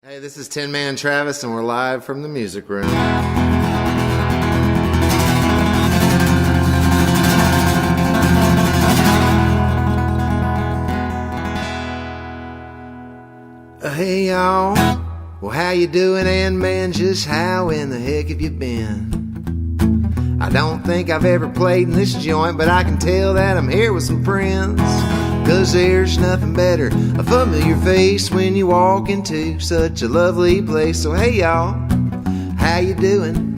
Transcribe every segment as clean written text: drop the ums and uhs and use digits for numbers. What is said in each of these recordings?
Hey, this is Tin Man Travis, and we're live from the music room. Hey, y'all. Well, how you doing, and man, just how in the heck have you been? I don't think I've ever played in this joint, but I can tell that I'm here with some friends. 'Cause there's nothing better, a familiar face when you walk into such a lovely place. So hey y'all, how you doing?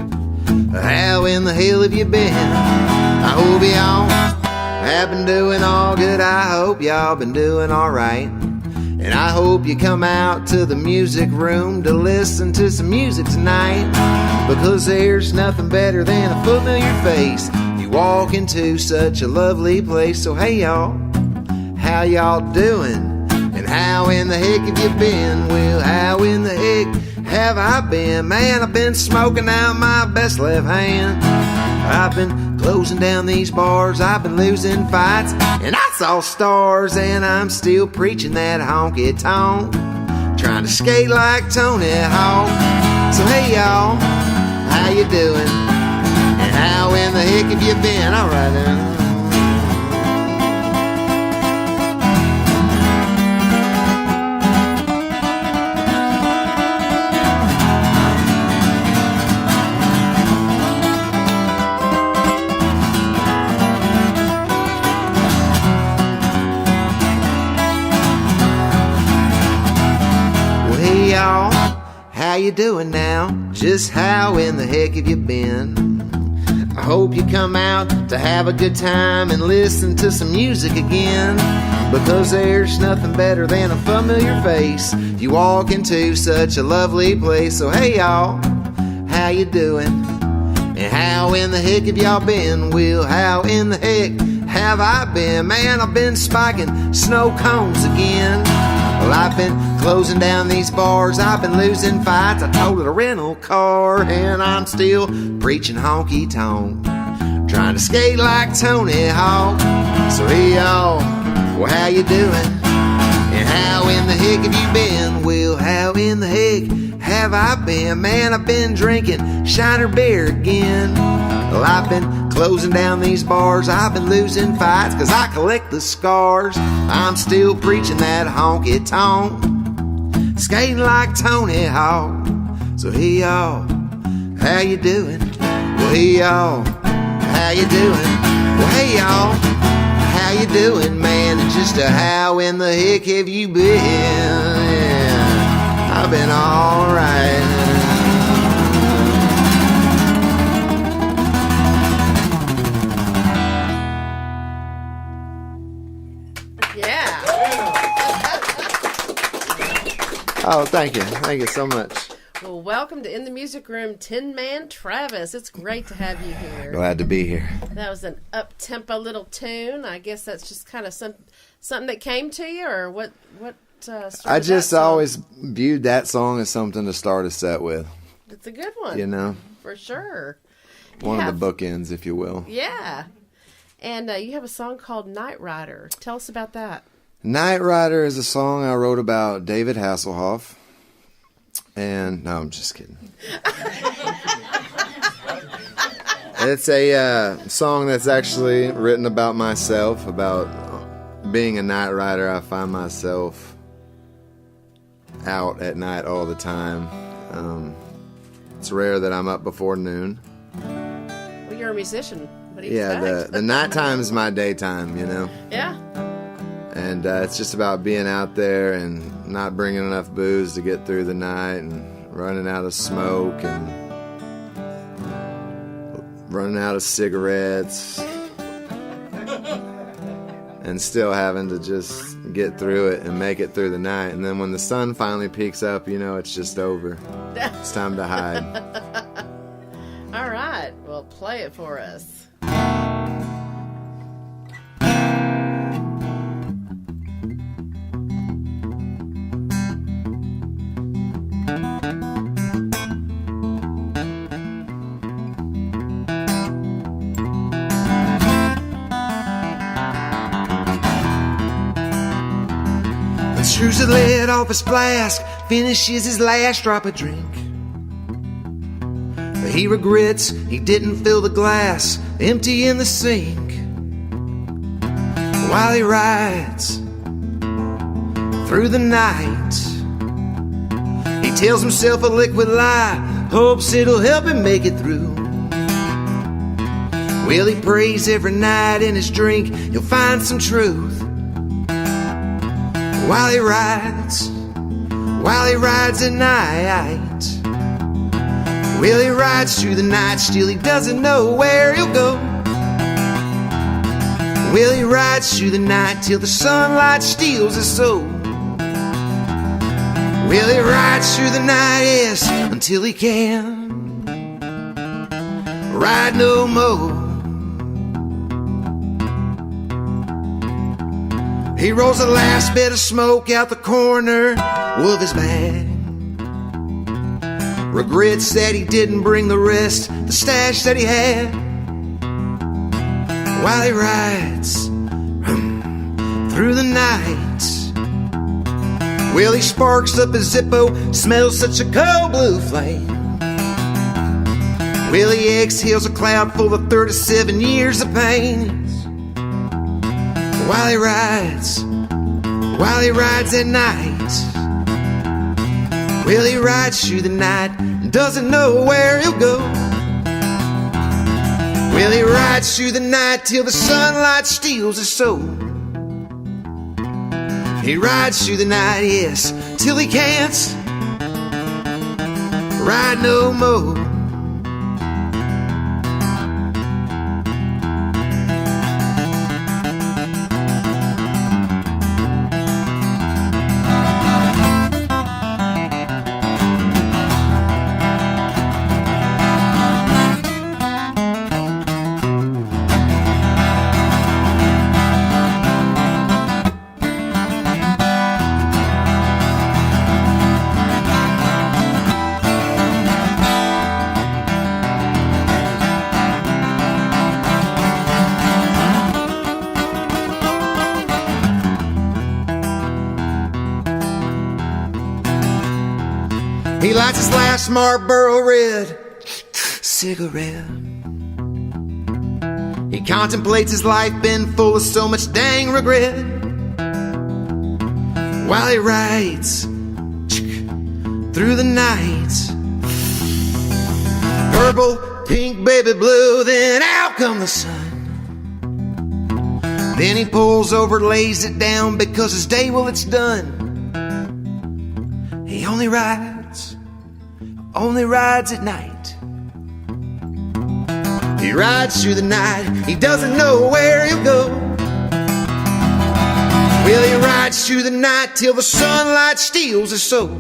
How in the hell have you been? I hope y'all have been doing all good. I hope y'all been doing alright. And I hope you come out to the music room to listen to some music tonight. Because there's nothing better than a familiar face. You walk into such a lovely place. So hey y'all, how y'all doing? And how in the heck have you been? Well, how in the heck have I been? Man, I've been smoking out my best left hand. I've been closing down these bars, I've been losing fights, and I saw stars, and I'm still preaching that honky tonk, trying to skate like Tony Hawk. So hey y'all, how you doing? And how in the heck have you been? Alright then. How you doing now? Just how in the heck have you been? I hope you come out to have a good time and listen to some music again. Because there's nothing better than a familiar face. You walk into such a lovely place. So hey y'all, how you doing? And how in the heck have y'all been? Well, how in the heck have I been? Man, I've been spiking snow cones again. Well, I've been closing down these bars, I've been losing fights, I totaled a rental car, and I'm still preaching honky tonk, trying to skate like Tony Hawk. So hey y'all, well how you doing? And how in the heck have you been? Well, how in the heck have I been? Man, I've been drinking Shiner beer again. Well, I've been closing down these bars, I've been losing fights, 'cause I collect the scars. I'm still preaching that honky tonk, skating like Tony Hawk. So hey y'all, how you doing? Well hey y'all, how you doing? Well hey y'all, how you doing, man? And just how in the heck have you been? Yeah, I've been alright. Oh, thank you. Thank you so much. Well, welcome to In the Music Room, Tin Man Travis. It's great to have you here. Glad to be here. That was an up-tempo little tune. I guess that's just kind of something that came to you, or what I just always viewed that song as something to start a set with. It's a good one. You know? For sure. One of the bookends, if you will. Yeah. And you have a song called Night Rider. Tell us about that. Night Rider is a song I wrote about David Hasselhoff. And, no, I'm just kidding. It's a song that's actually written about myself, about being a night rider. I find myself out at night all the time. It's rare that I'm up before noon. Well, you're a musician. What do you expect? The nighttime is my daytime, you know? Yeah. And it's just about being out there and not bringing enough booze to get through the night and running out of smoke and running out of cigarettes and still having to just get through it and make it through the night. And then when the sun finally peaks up, you know it's just over. It's time to hide. All right. Well, play it for us. Truths of the lid off his flask, finishes his last drop of drink. He regrets he didn't fill the glass, empty in the sink. While he rides through the night, he tells himself a liquid lie, hopes it'll help him make it through. Well, he prays every night in his drink he'll find some truth. While he rides at night. Well, he rides through the night, still he doesn't know where he'll go. Well, he rides through the night till the sunlight steals his soul. Well, he rides through the night, yes, until he can ride no more. He rolls the last bit of smoke out the corner of his bag. Regrets that he didn't bring the rest, the stash that he had. While he rides through the night, well, he sparks up his Zippo, smells such a cold blue flame. Well, he exhales a cloud full of 37 years of pain. While he rides at night. Well, he rides through the night and doesn't know where he'll go. Well, he rides through the night till the sunlight steals his soul. He rides through the night, yes, till he can't ride no more. He lights his last Marlboro Red cigarette. He contemplates his life been full of so much dang regret. While he rides through the night, purple, pink, baby blue, then out come the sun. Then he pulls over, lays it down because his day, well, it's done. He only rides at night. He rides through the night, he doesn't know where he'll go. Well, he rides through the night till the sunlight steals his soul.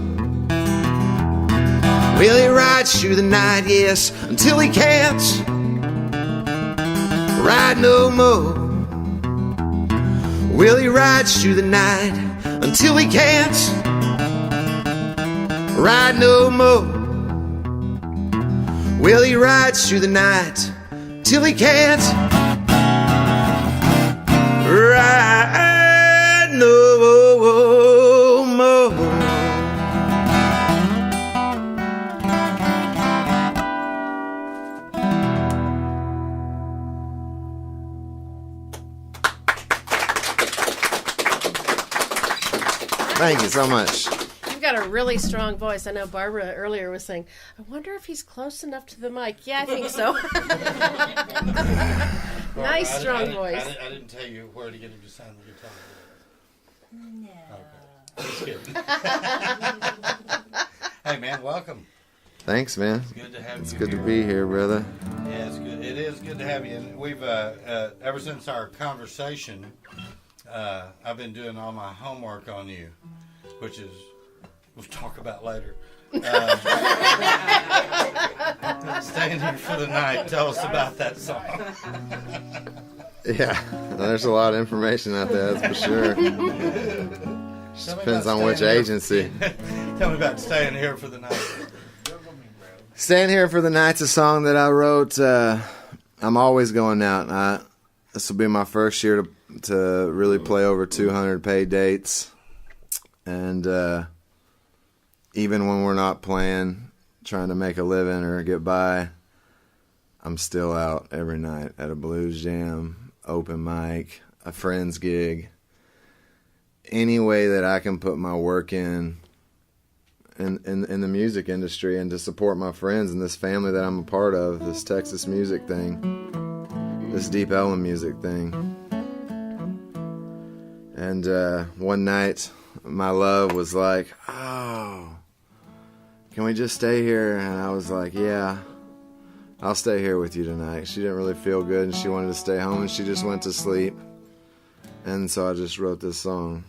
Well, he rides through the night, yes, until he can't ride no more. Well, he rides through the night until he can't ride no more. Well, he rides through the night till he can't ride no more. Thank you so much. You've got a really strong voice. I know Barbara earlier was saying, I wonder if he's close enough to the mic. Yeah, I think so. Nice, strong voice. I didn't tell you where to get him to sign the guitar. No. Okay. Just kidding. Hey, man, welcome. Thanks, man. It's good to have you. It's good to be here, brother. Yeah, it's good. It is good to have you. And we've ever since our conversation, I've been doing all my homework on you, which is we'll talk about later. Staying Here for the Night. Tell us about that song. Yeah, there's a lot of information out there, that's for sure. Just depends on which agency. Tell me about Staying Here for the Night. Staying Here for the Night's a song that I wrote. I'm always going out. This will be my first year to really play over 200 paid dates. And even when we're not playing, trying to make a living or get by, I'm still out every night at a blues jam, open mic, a friend's gig. Any way that I can put my work in the music industry and to support my friends and this family that I'm a part of, this Texas music thing, this Deep Ellum music thing. And one night, my love was like, oh, can we just stay here? And I was like, yeah, I'll stay here with you tonight. She didn't really feel good and she wanted to stay home and she just went to sleep. And so I just wrote this song.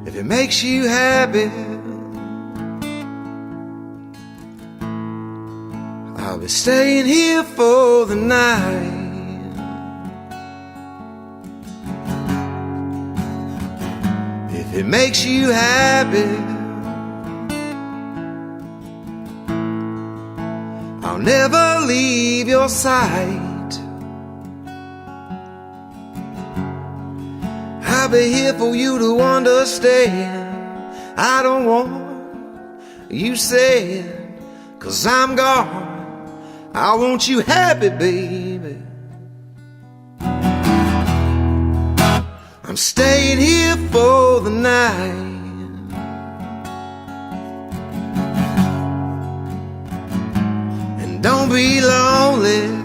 If it makes you happy, I'll be staying here for the night. If it makes you happy, I'll never leave your sight. I'll be here for you to understand. I don't want you sad, 'cause I'm gone. I want you happy, baby. I'm staying here for the night. And don't be lonely.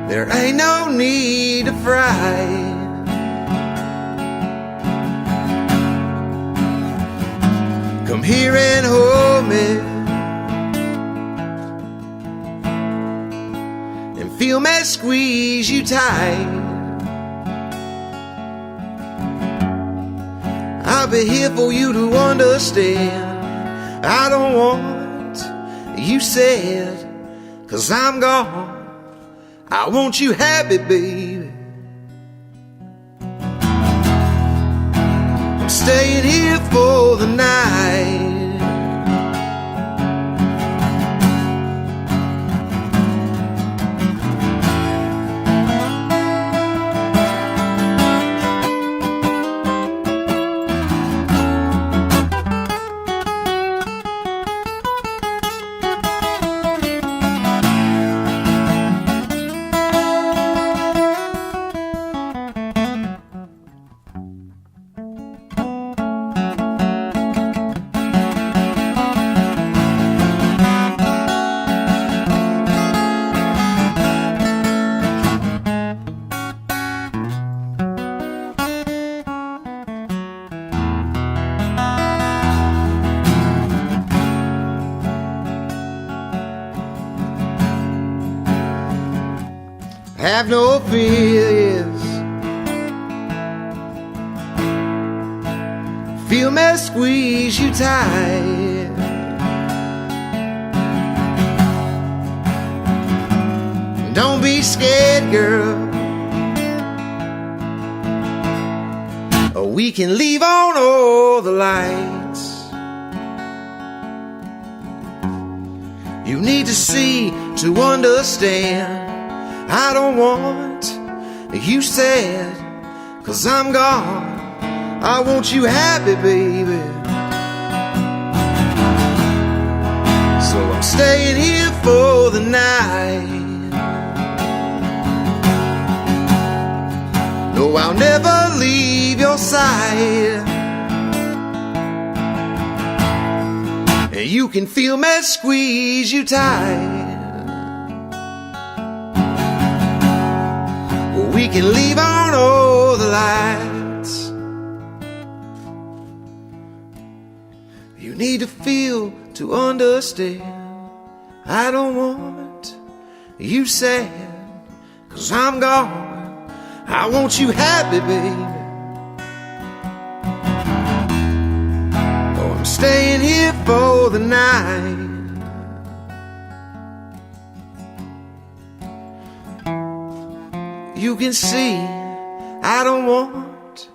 There ain't no need to fright. Come here and hold me and feel me squeeze you tight. I'll be here for you to understand. I don't want you sad, 'cause I'm gone. I want you happy, baby. I'm staying here for the night. Have no fears. Feel me squeeze you tight. Don't be scared, girl. Or we can leave on all the lights. You need to see to understand. I don't want you sad, 'cause I'm gone. I want you happy, baby. So I'm staying here for the night. No, I'll never leave your side. And you can feel me squeeze you tight. We can leave on all the lights. You need to feel to understand. I don't want you sad, 'cause I'm gone. I want you happy, baby. staying here for the night. You can see I don't want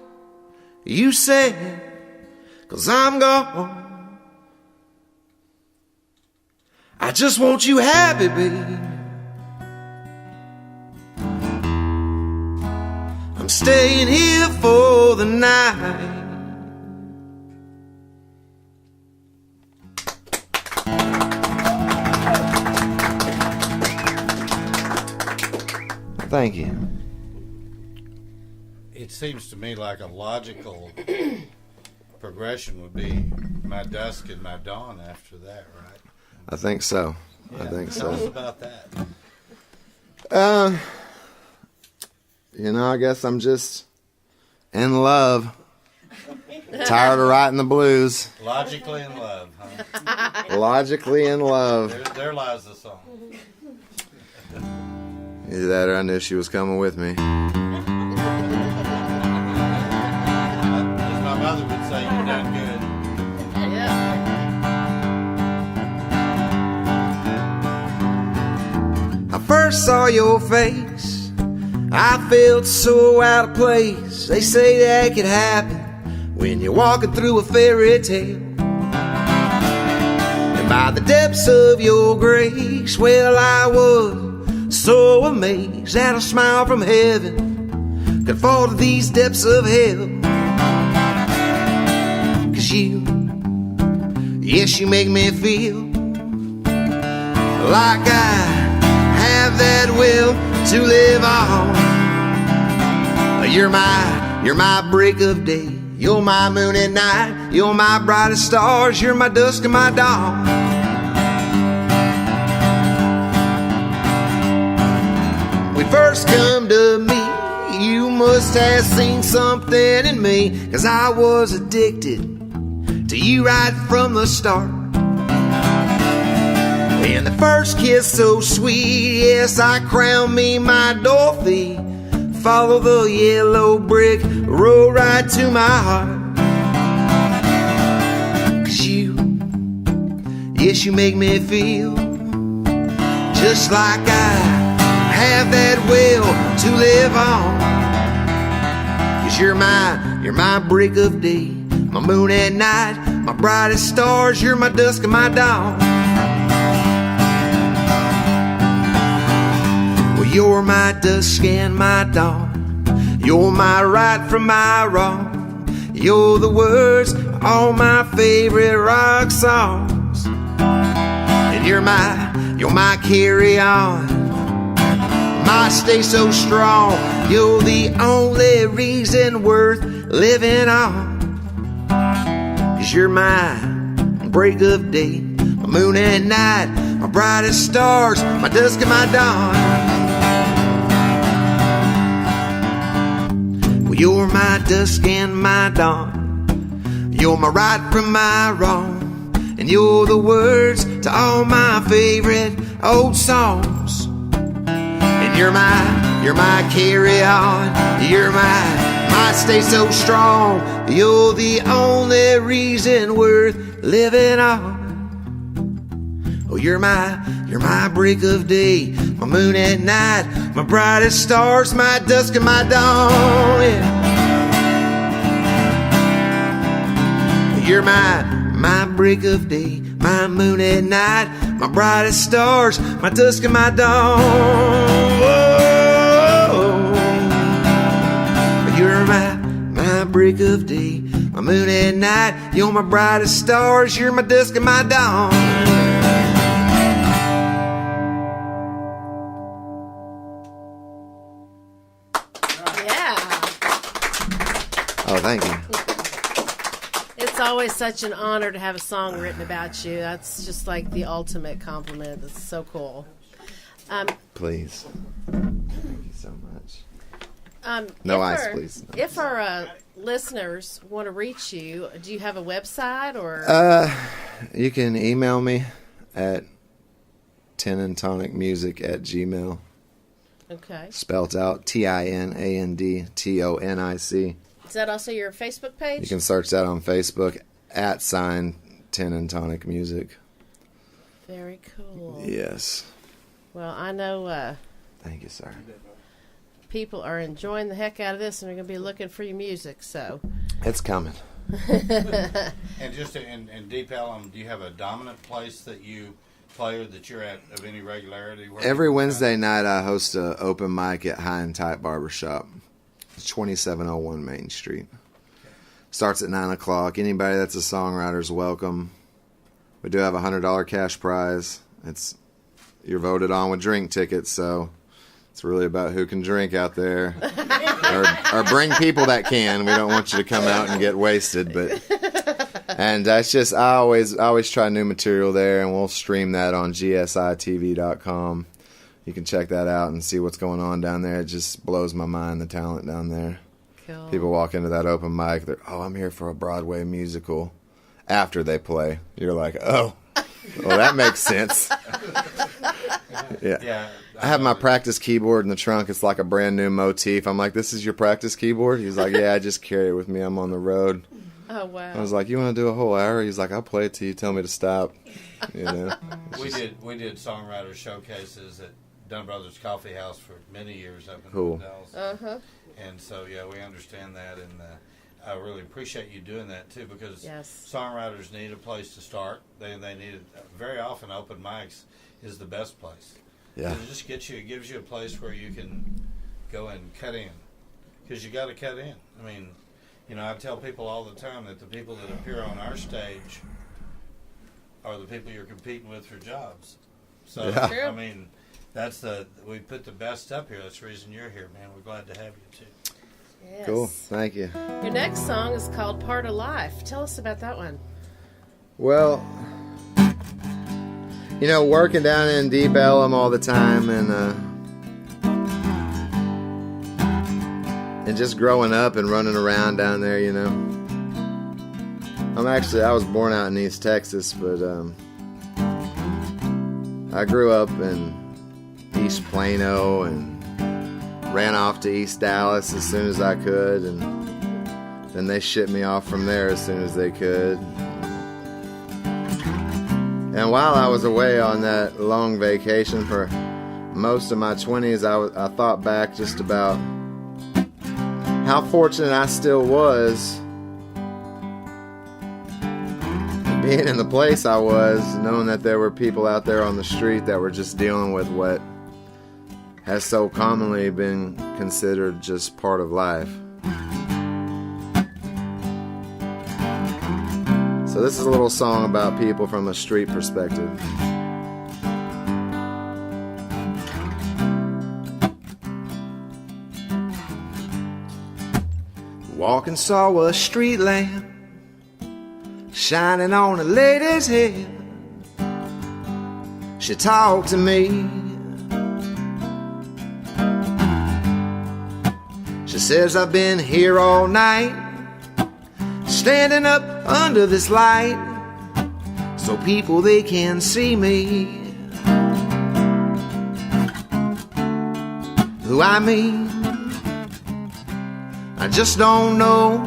you sad, 'cause I'm gone. I just want you happy, babe. I'm staying here for the night. Thank you. It seems to me like a logical progression would be my dusk and my dawn after that, right? I think so. Yeah. I think Tell us so. about that. I guess I'm just in love. Tired of writing the blues. Logically in love, huh? Logically in love. There lies the song. Either that or I knew she was coming with me. As my mother would say, you've done good. Yeah. I first saw your face, I felt so out of place. They say that could happen when you're walking through a fairy tale. And by the depths of your grace, well, I was so amazed that a smile from heaven could fall to these depths of hell. 'Cause you, yes, you make me feel like I have that will to live on. You're my break of day. You're my moon at night. You're my brightest stars. You're my dusk and my dawn. We first come to meet, you must have seen something in me, 'cause I was addicted to you right from the start. And the first kiss so sweet, yes, I crown me my Dorothy. Follow the yellow brick road right to my heart. 'Cause you, yes, you make me feel just like I have that will to live on. 'Cause you're my break of day, my moon at night, my brightest stars. You're my dusk and my dawn. You're my dusk and my dawn. You're my right from my wrong. You're the words of all my favorite rock songs. And you're my carry on, my stay so strong. You're the only reason worth living on. 'Cause you're my break of day, my moon at night, my brightest stars, my dusk and my dawn. You're my dusk and my dawn. You're my right from my wrong. And you're the words to all my favorite old songs. And you're my carry on. You're my stay so strong. You're the only reason worth living on. Oh, you're my break of day, my moon at night, my brightest stars, my dusk and my dawn. Yeah. You're my break of day, my moon at night, my brightest stars, my dusk and my dawn. Whoa. You're my break of day, my moon at night, you're my brightest stars, you're my dusk and my dawn. Oh, thank you. It's always such an honor to have a song written about you. That's just like the ultimate compliment. That's so cool. Please. Thank you so much. No ice, please. No. If our listeners want to reach you, do you have a website or? You can email me at tinandtonicmusic@gmail.com. Okay. Spelt out TINANDTONIC. Is that also your Facebook page? You can search that on Facebook @ tin and tonic music. Very cool. Yes. Well, I know Thank you, sir. people are enjoying the heck out of this and are going to be looking for your music, so. It's coming. And just in Deep Ellum, do you have a dominant place that you play or that you're at of any regularity? Every Wednesday night, I host an open mic at High and Tight Barbershop. It's 2701 Main Street. Starts at 9 o'clock. Anybody that's a songwriter is welcome. We do have a $100 cash prize. You're voted on with drink tickets, so it's really about who can drink out there. or bring people that can. We don't want you to come out and get wasted, and that's just I always try new material there, and we'll stream that on gsitv.com. You can check that out and see what's going on down there. It just blows my mind, the talent down there. Cool. People walk into that open mic, I'm here for a Broadway musical. After they play, you're like, oh, well, that makes sense. Yeah. I have my practice keyboard in the trunk. It's like a brand new motif. I'm like, this is your practice keyboard? He's like, yeah, I just carry it with me. I'm on the road. Oh, wow. I was like, you want to do a whole hour? He's like, I'll play it till you tell me to stop. You know. We did songwriter showcases at Dunn Brothers Coffee House for many years up in Cool. Dallas. Uh-huh. And so, yeah, we understand that, and I really appreciate you doing that, too, because Yes. songwriters need a place to start. They need it. Very often, open mics is the best place. Yeah. It just gives you a place where you can go and cut in, because you got to cut in. I mean, I tell people all the time that the people that appear on our stage are the people you're competing with for jobs. So, Yeah. True. I mean, we put the best up here. That's the reason you're here, man. We're glad to have you, too. Yes. Cool. Thank you. Your next song is called Part of Life. Tell us about that one. Well, working down in Deep Ellum all the time and just growing up and running around down there, I was born out in East Texas, but I grew up in East Plano and ran off to East Dallas as soon as I could, and then they shipped me off from there as soon as they could. And while I was away on that long vacation for most of my 20s, I thought back just about how fortunate I still was being in the place I was, knowing that there were people out there on the street that were just dealing with what has so commonly been considered just part of life. So this is a little song about people from a street perspective. Walking saw a street lamp shining on a lady's head. She talked to me. She says, I've been here all night, standing up under this light, so people they can see me. Who I mean, I just don't know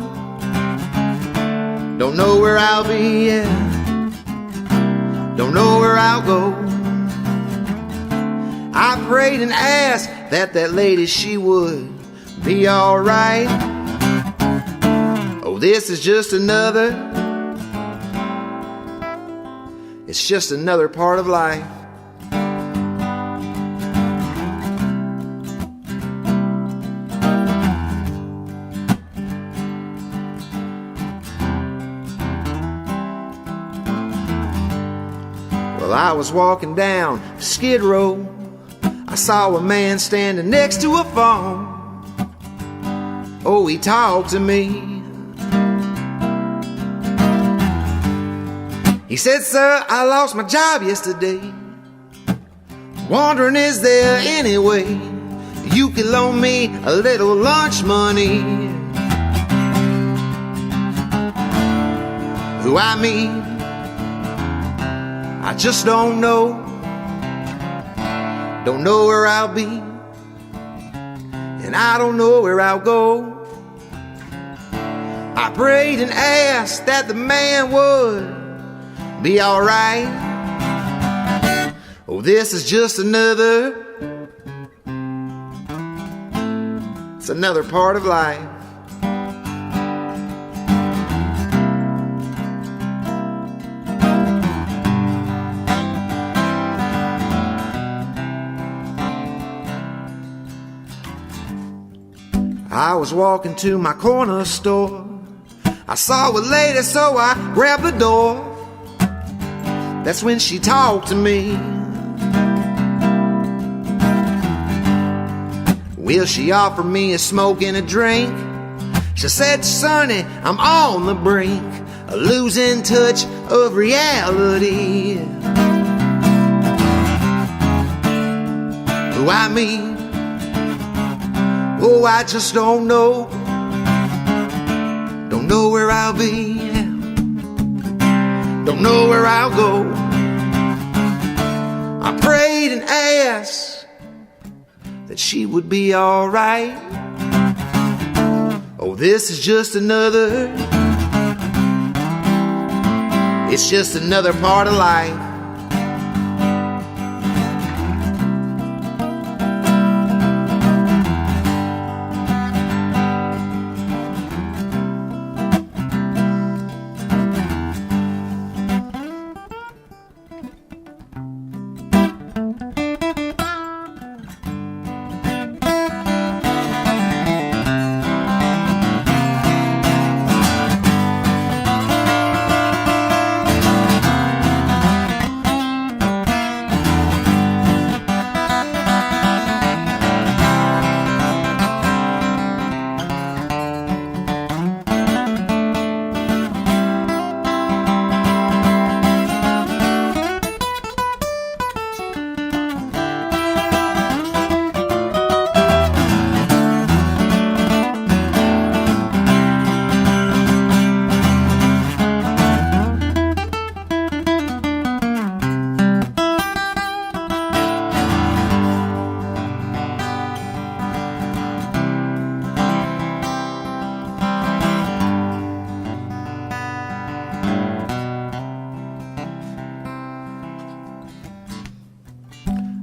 where I'll be, yeah. Don't know where I'll go. I prayed and asked that lady, she would be alright. Oh, this is just another, it's just another part of life. Well, I was walking down Skid Row. I saw a man standing next to a phone. Oh, he talked to me. He said, sir, I lost my job yesterday. Wondering, is there any way you can loan me a little lunch money? Who I mean, I just don't know where I'll be, and I don't know where I'll go. I prayed and asked that the man would be alright. Oh, this is just another, it's another part of life. I was walking to my corner store. I saw a lady, so I grabbed the door. That's when she talked to me. Well, she offered me a smoke and a drink. She said, "Sonny, I'm on the brink of losing touch of reality." Oh, I mean, oh, I just don't know. Don't know where I'll be. Don't know where I'll go. I prayed and asked that she would be alright. Oh, this is just another, it's just another part of life.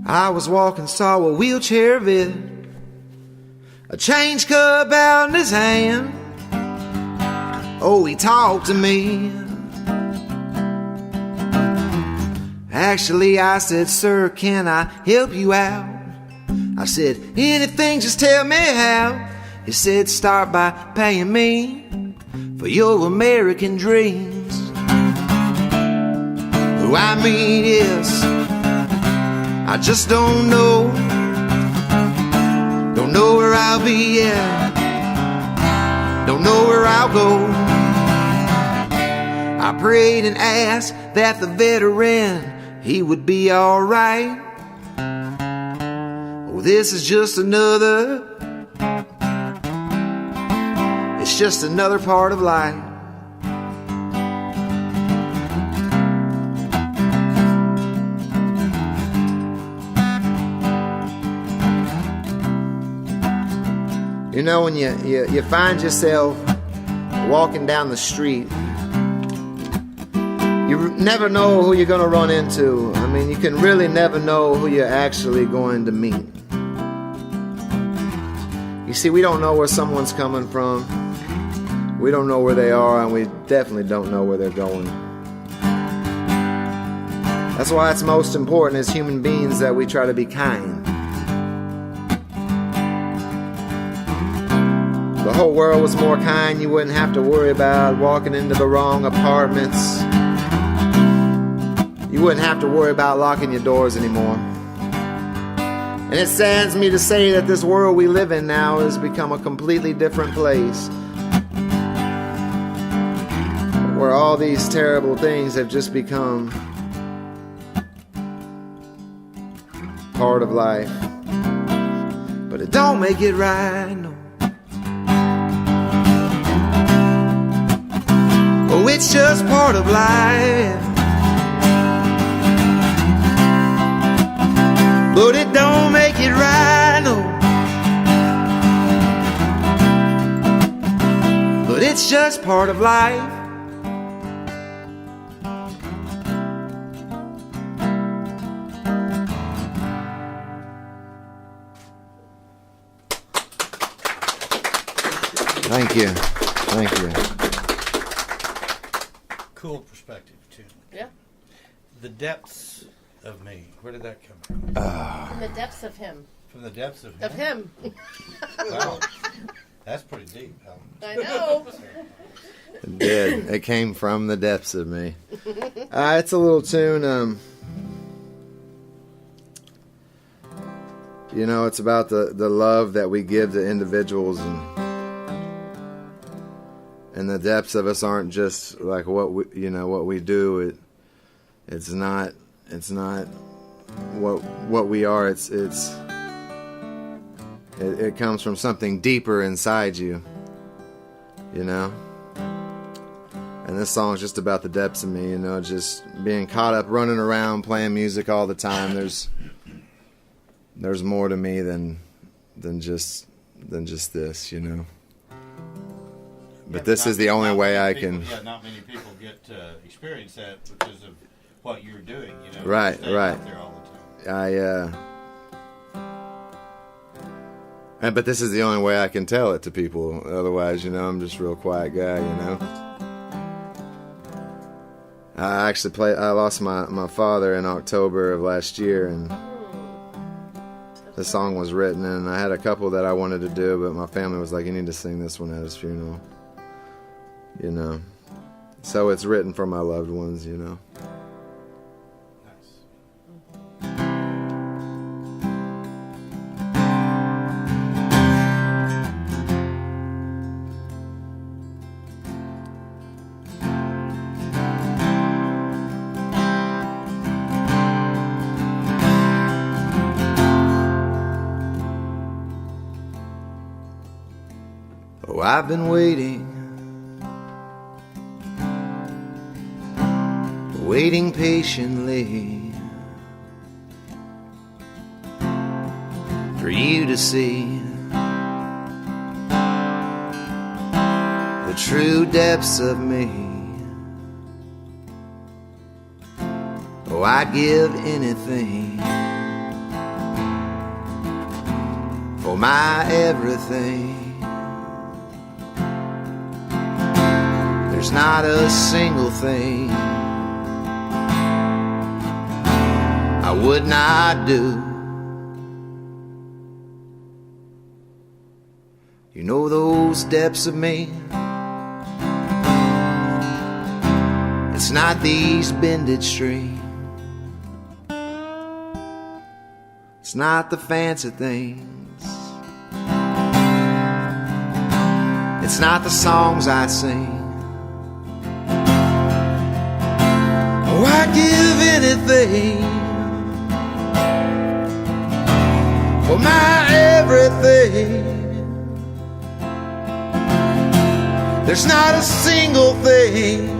I was walking, saw a wheelchair vid, a change cup out in his hand. Oh, he talked to me. Actually, I said, "Sir, can I help you out?" I said, "Anything, just tell me how." He said, "Start by paying me for your American dreams." Oh, I mean, yes, I just don't know. Don't know where I'll be, yeah. Don't know where I'll go. I prayed and asked that the veteran, he would be alright. Oh, this is just another, it's just another part of life. You know, when you find yourself walking down the street, you never know who you're going to run into. I mean, you can really never know who you're actually going to meet. You see, we don't know where someone's coming from. We don't know where they are, and we definitely don't know where they're going. That's why it's most important as human beings that we try to be kind. The whole world was more kind, you wouldn't have to worry about walking into the wrong apartments. You wouldn't have to worry about locking your doors anymore. And it saddens me to say that this world we live in now has become a completely different place, where all these terrible things have just become part of life. But it don't make it right, no. Oh, it's just part of life. But it don't make it right, no. But it's just part of life. Thank you. Thank you. Cool perspective, too. Yeah. The depths of me. Where did that come from? From the depths of him. From the depths of Of him. Wow. That's pretty deep, Helen. I know. It did. It came from the depths of me. It's a little tune. You know, it's about the love that we give to individuals, and the depths of us aren't just like what we do. It's not what we are. It comes from something deeper inside you. You know. And this song is just about the depths of me, you know, just being caught up running around playing music all the time. There's more to me than just this, you know. But this is the only way I can. Yeah, not many people get to experience that because of what you're doing, you know. Right, Staying right. out there all the time. But this is the only way I can tell it to people. Otherwise, you know, I'm just a real quiet guy, you know. I lost my father in October of last year, and the song was written, and I had a couple that I wanted to do, but my family was like, you need to sing this one at his funeral, you know. So it's written for my loved ones, you know. Oh, I've been waiting patiently for you to see the true depths of me. Oh, I'd give anything for my everything. There's not a single thing I would not do. You know those depths of me. It's not these bended streams. It's not the fancy things. It's not the songs I sing. Oh, I'd give anything for my everything. There's not a single thing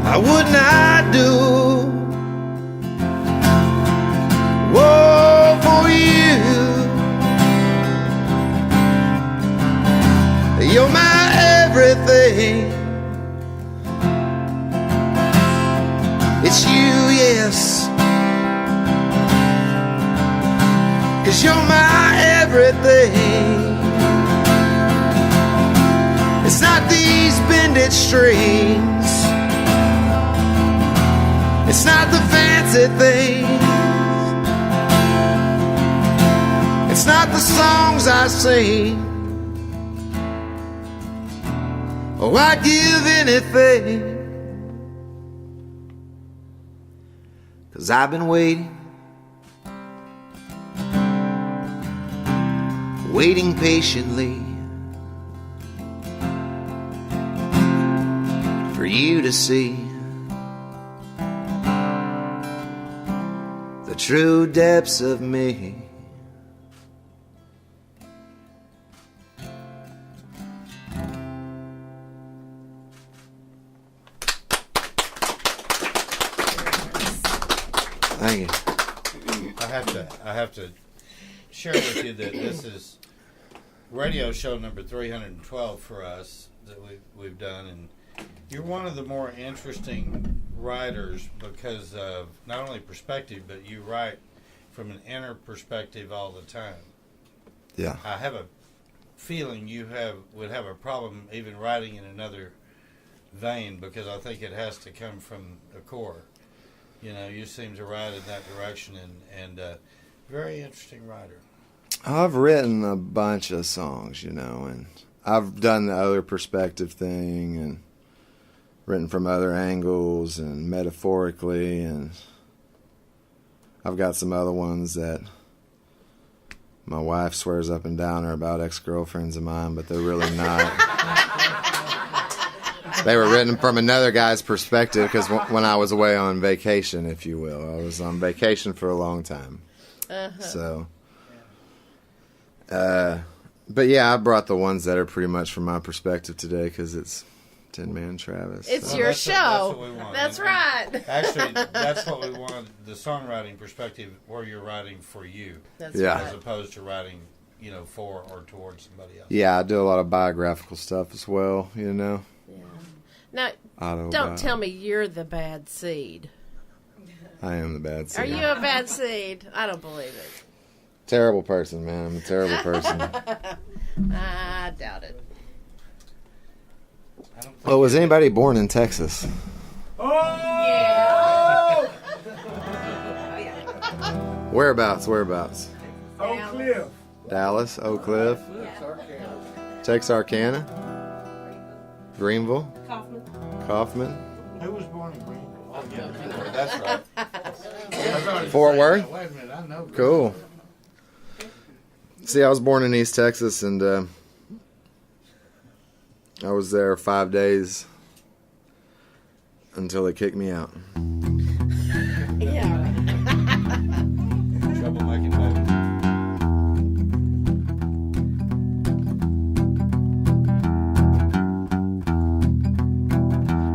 I would not do. Whoa, for you. You're my everything. It's you, yes. 'Cause you're my everything. It's not these bended strings. It's not the fancy things. It's not the songs I sing. Oh, I'd give anything. 'Cause I've been waiting patiently for you to see the true depths of me. Thank you. I have to share with you that this is radio show number 312 for us that we've done, and you're one of the more interesting writers because of not only perspective, but you write from an inner perspective all the time. Yeah. I have a feeling you would have a problem even writing in another vein, because I think it has to come from the core. You know, you seem to write in that direction, and very interesting writer. I've written a bunch of songs, you know, and I've done the other perspective thing and written from other angles and metaphorically, and I've got some other ones that my wife swears up and down are about ex-girlfriends of mine, but they're really not. They were written from another guy's perspective, because when I was away on vacation, if you will, I was on vacation for a long time. So, but yeah, I brought the ones that are pretty much from my perspective today, because it's Tin Man Travis. It's so. your That's show. what we want. That's And right. Actually, that's what we want, the songwriting perspective, where you're writing for you, That's Yeah. right. as opposed to writing, you know, for or towards somebody else. Yeah, I do a lot of biographical stuff as well, you know. Now, don't tell me you're the bad seed. I am the bad seed. Are you a bad seed? I don't believe it. Terrible person, man. I'm a terrible person. I doubt it. I don't think Well, was anybody born in Texas? Whereabouts? Oak Cliff. Dallas, Oak Cliff, Texarkana, Greenville, Kaufman, Who was born in Greenville? Oh, yeah, that's right. Fort Worth. Wait a minute, I know. Cool. See, I was born in East Texas, and I was there 5 days until they kicked me out. Yeah. Trouble making baby.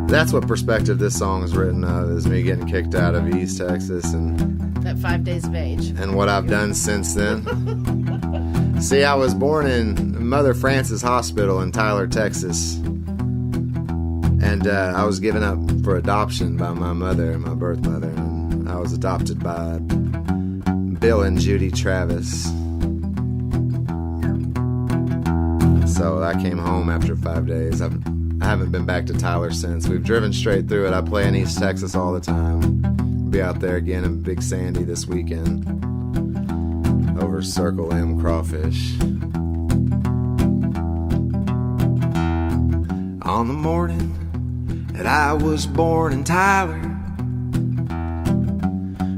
That's what perspective this song is written of, is me getting kicked out of East Texas and That 5 days of age. what I've done since then. See, I was born in Mother Frances Hospital in Tyler, Texas. And I was given up for adoption by my mother, my birth mother. And I was adopted by Bill and Judy Travis. So I came home after 5 days. I haven't been back to Tyler since. We've driven straight through it. I play in East Texas all the time. Be out there again in Big Sandy this weekend over Circle M Crawfish. On the morning that I was born in Tyler,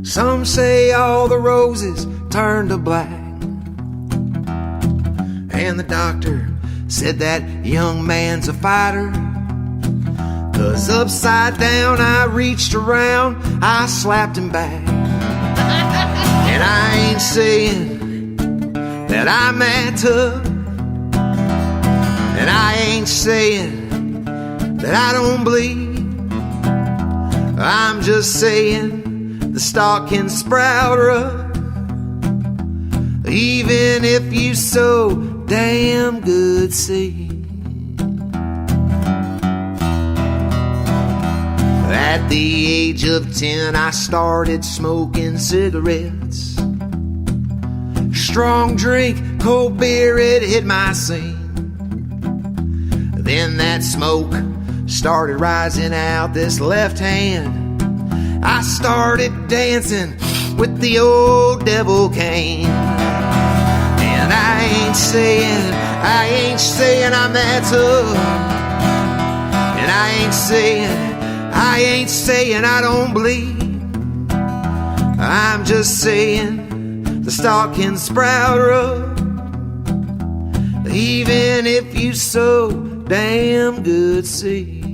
some say all the roses turned to black, and the doctor said that young man's a fighter, 'cause upside down I reached around, I slapped him back. And I ain't saying that I'm that tough, and I ain't saying that I don't bleed. I'm just saying the stalk can sprout rough, even if you sow damn good seed. At the age of 10, I started smoking cigarettes. Strong drink, cold beer, it hit my scene. Then that smoke started rising out this left hand. I started dancing with the old devil cane. And I ain't saying I'm that tough. And I ain't saying I don't bleed. I'm just saying the stalk can sprout rough, even if you sow damn good seed.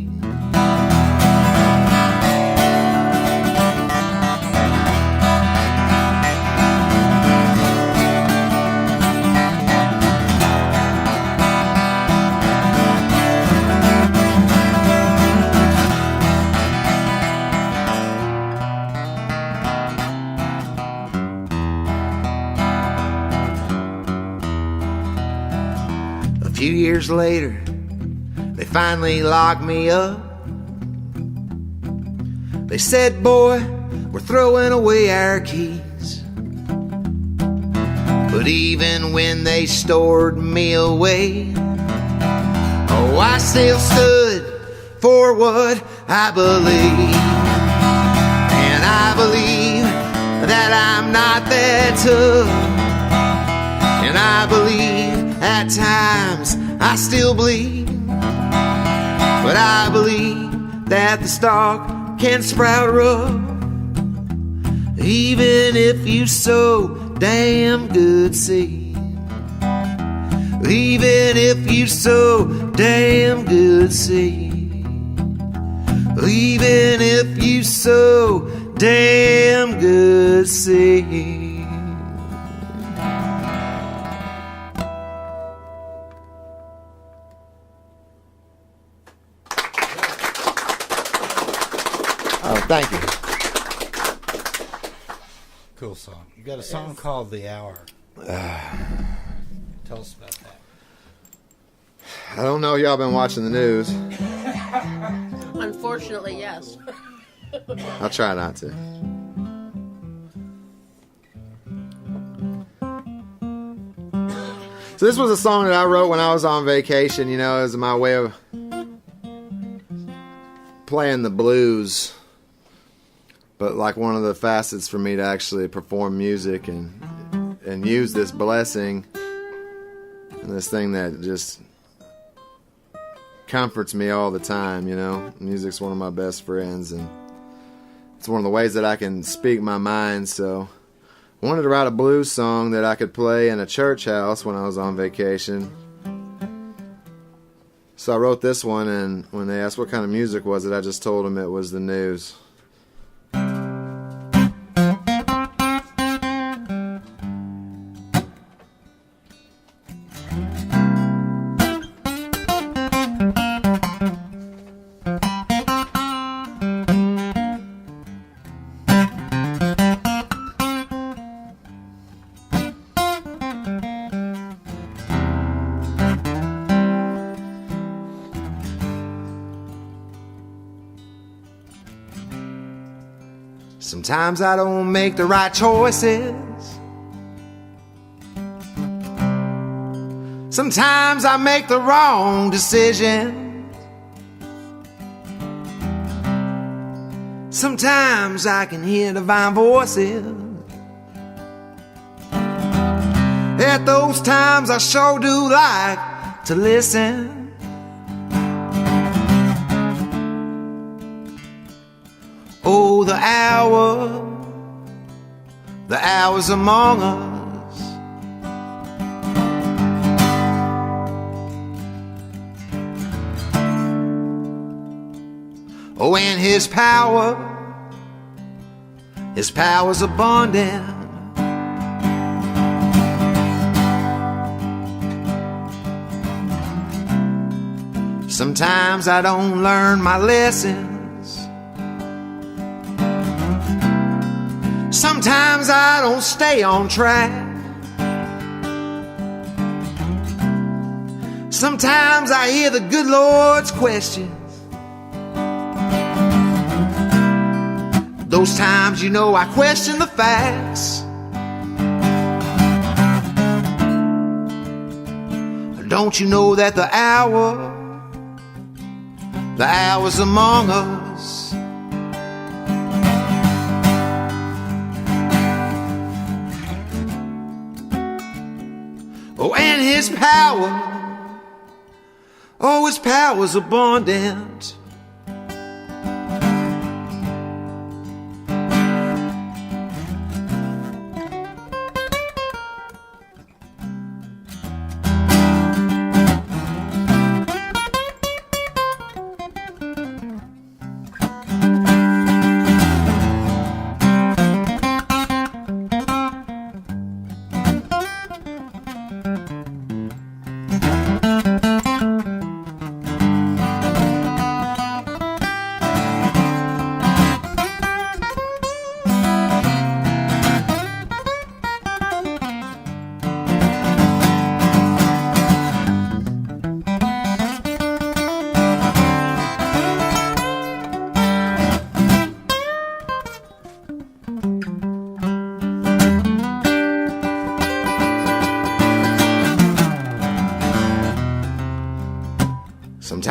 A few years later, they finally locked me up. They said, boy, we're throwing away our keys. But even when they stored me away, oh, I still stood for what I believe. And I believe that I'm not that tough. And I believe at times I still bleed. But I believe that the stalk can sprout rough, even if you sow damn good seed. Even if you sow damn good seed. Even if you sow damn good seed. Oh, thank you. Cool song. You got a song called The Hour. Tell us about that. I don't know, y'all been watching the news. Unfortunately, yes. I'll try not to. So this was a song that I wrote when I was on vacation, you know, as my way of playing the blues. But like one of the facets for me to actually perform music and use this blessing and this thing that just comforts me all the time, you know. Music's one of my best friends, and it's one of the ways that I can speak my mind. So I wanted to write a blues song that I could play in a church house when I was on vacation. So I wrote this one, and when they asked what kind of music was it, I just told them it was the news. Sometimes I don't make the right choices. Sometimes I make the wrong decisions. Sometimes I can hear divine voices. At those times I sure do like to listen. Oh, the hours among us. Oh, and His power's abundant. Sometimes I don't learn my lessons. Sometimes I don't stay on track. Sometimes I hear the good Lord's questions. Those times, you know, I question the facts. Don't you know that the hour's among us? Oh, and His power's abundant.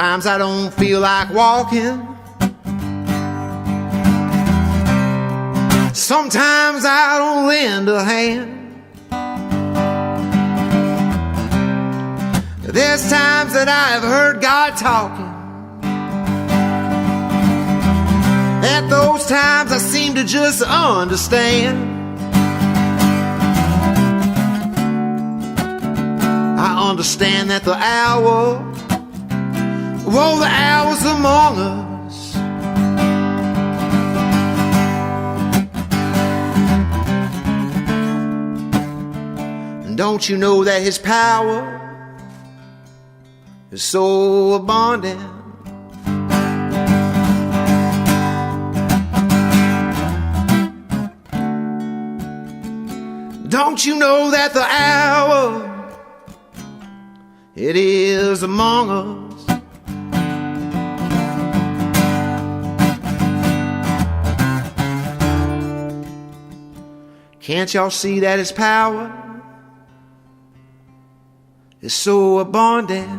Sometimes I don't feel like walking. Sometimes I don't lend a hand. There's times that I've heard God talking. At those times I seem to just understand. I understand that the hour, well, the hour's among us. And don't you know that His power is so abundant? Don't you know that the hour, it is among us? Can't y'all see that His power is so abundant?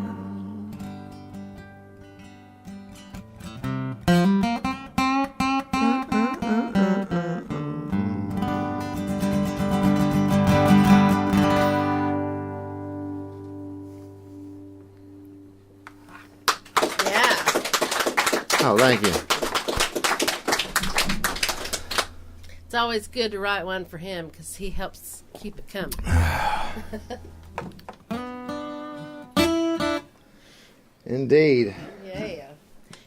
Oh, thank you. It's always good to write one for him because he helps keep it coming. Indeed. Yeah.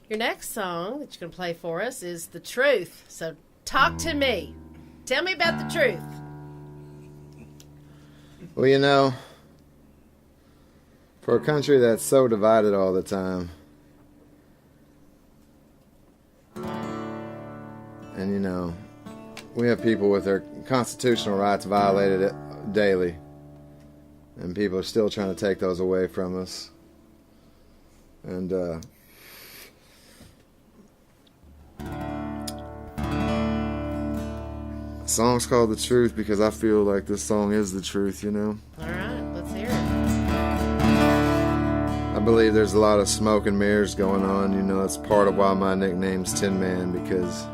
Your next song that you're going to play for us is The Truth. So talk to me. Tell me about the truth. Well, you know, for a country that's so divided all the time, and you know, we have people with their constitutional rights violated daily, and people are still trying to take those away from us. And the song's called The Truth because I feel like this song is the truth, you know? All right, let's hear it. I believe there's a lot of smoke and mirrors going on, you know. That's part of why my nickname's Tin Man, because...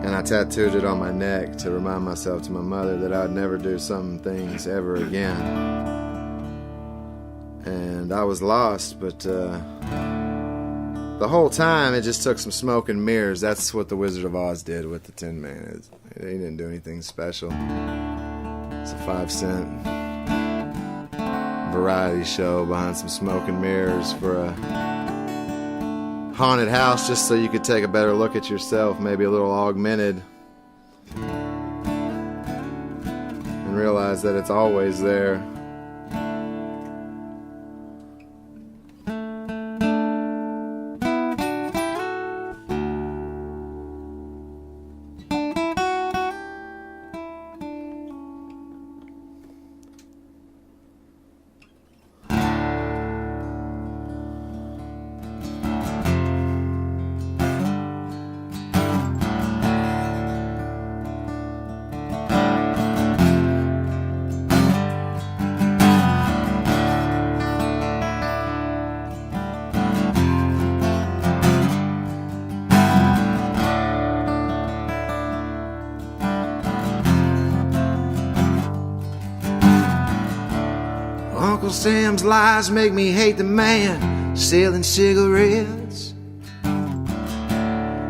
And I tattooed it on my neck to remind myself to my mother that I'd never do some things ever again. And I was lost, but the whole time it just took some smoke and mirrors. That's what the Wizard of Oz did with the Tin Man. He didn't do anything special. It's a 5-cent variety show behind some smoke and mirrors for a haunted house, just so you could take a better look at yourself, maybe a little augmented, and realize that it's always there. Uncle Sam's lies make me hate the man selling cigarettes.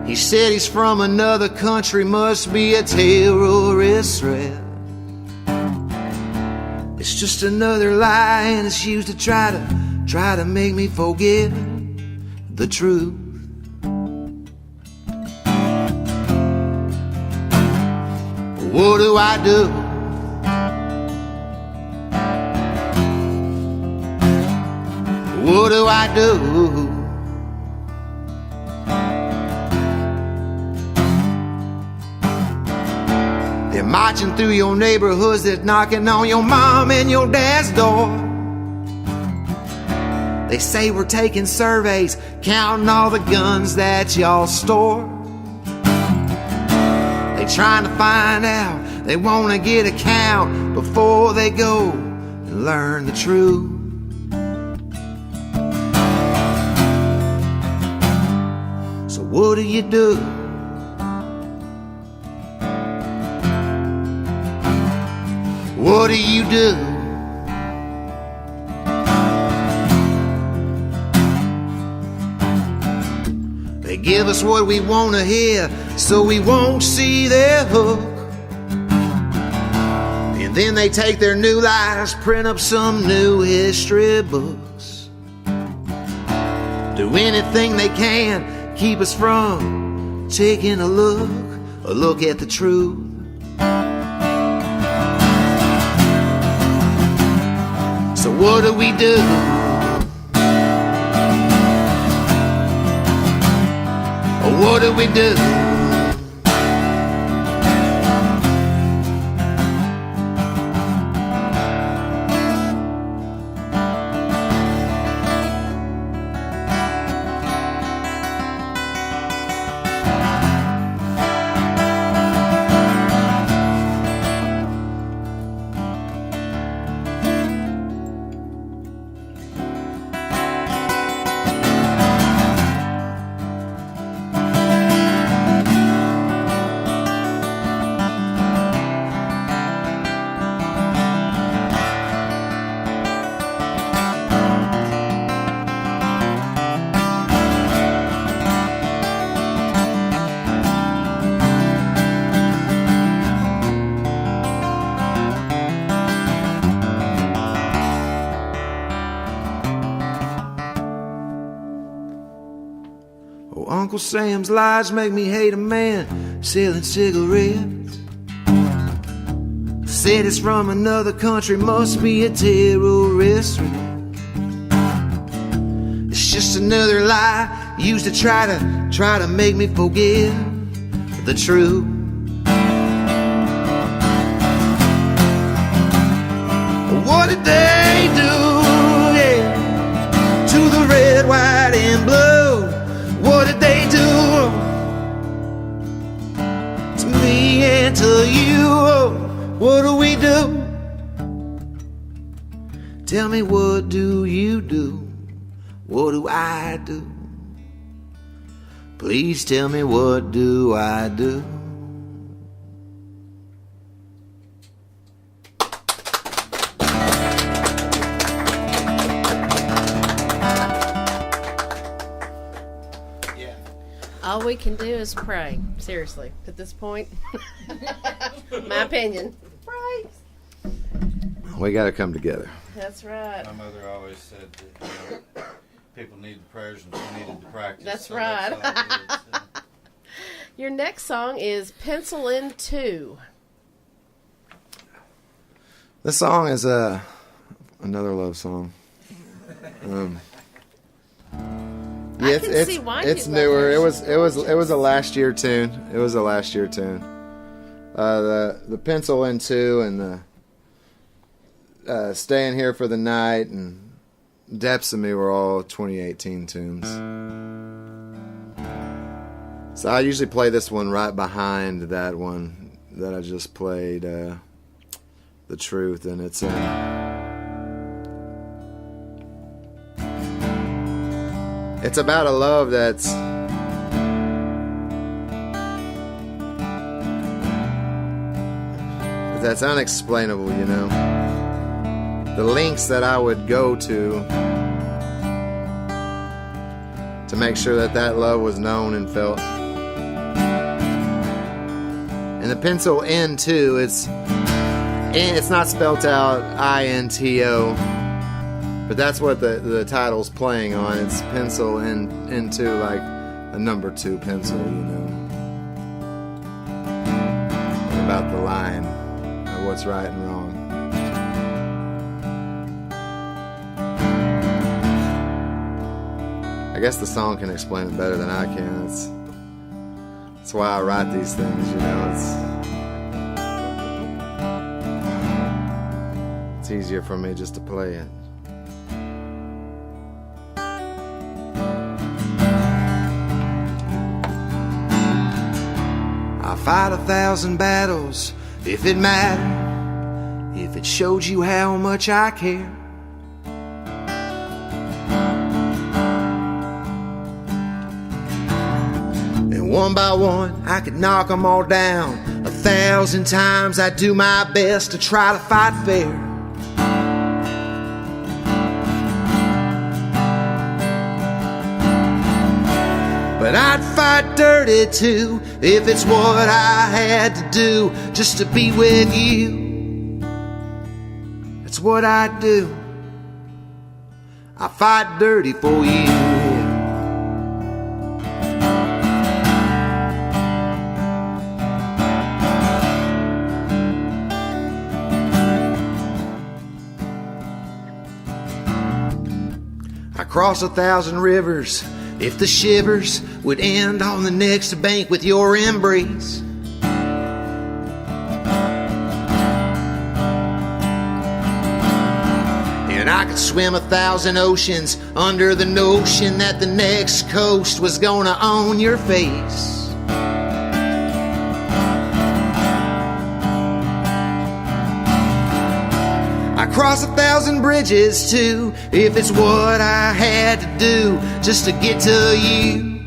He said he's from another country, must be a terrorist threat. It's just another lie, and it's used to try to make me forget the truth. What do I do? What do I do? They're marching through your neighborhoods, they're knocking on your mom and your dad's door. They say we're taking surveys, counting all the guns that y'all store. They trying to find out, they want to get a count before they go and learn the truth. what do you do? What do you do? They give us what we want to hear, so we won't see their hook. And then they take their new lies, print up some new history books. Do anything they can, keep us from taking a look at the truth. So what do we do? What do we do? Uncle Sam's lies make me hate a man selling cigarettes. Said it's from another country, must be a terrorist. It's just another lie used to try to make me forget the truth. What did they do, yeah, to the red, white, and blue? What did they do to me and to you? What do we do? Tell me, what do you do? What do I do? Please tell me, what do I do? All we can do is pray. Seriously, at this point. My opinion. Pray. We got to come together. That's right. My mother always said that people needed prayers and she needed to practice. That's so right. That's all it is, so. Your next song is Pencil in 2. This song is another love song. Yeah, I can see why it's you newer. love It was a last year tune. It was a last year tune. The Pencil in 2 and the Staying Here for the Night and Depths of Me were all 2018 tunes. So I usually play this one right behind that one that I just played, The Truth, and it's about a love that's unexplainable, you know. The lengths that I would go to make sure that love was known and felt. And the pencil in 2, it's not spelt out INTO, but that's what the title's playing on. It's pencil in 2, like a number 2 pencil, you know. About the line of what's right and wrong. I guess the song can explain it better than I can. That's why I write these things, you know. It's easier for me just to play it. I'll fight 1,000 battles if it mattered, if it showed you how much I care. One by one, I could knock them all down. 1,000 times I do my best to try to fight fair. But I'd fight dirty too if it's what I had to do just to be with you. That's what I'd do. I fight dirty for you. I cross 1,000 rivers if the shivers would end on the next bank with your embrace. And I could swim 1,000 oceans under the notion that the next coast was gonna own your face. I cross 1,000 bridges too if it's what I had to do just to get to you.